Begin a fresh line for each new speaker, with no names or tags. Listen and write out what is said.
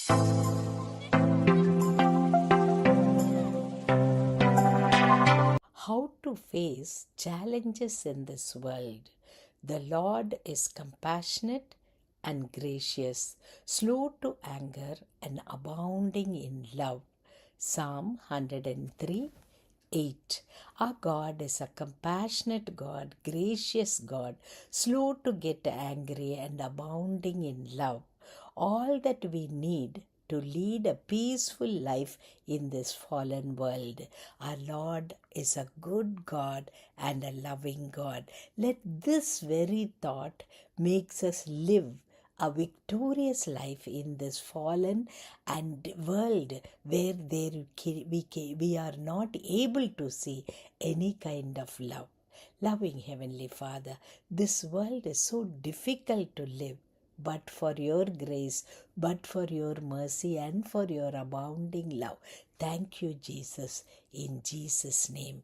How to face challenges in this world. The Lord is compassionate and gracious, slow to anger and abounding in love. Psalm 103 8. Our God is a compassionate God, gracious God, slow to get angry and abounding in love. All that we need to lead a peaceful life in this fallen world. Our Lord is a good God and a loving God. Let this very thought makes us live a victorious life in this fallen and world where we are not able to see any kind of love. Loving Heavenly Father, this world is so difficult to live, but for your grace, but for your mercy, and for your abounding love. Thank you, Jesus. In Jesus' name,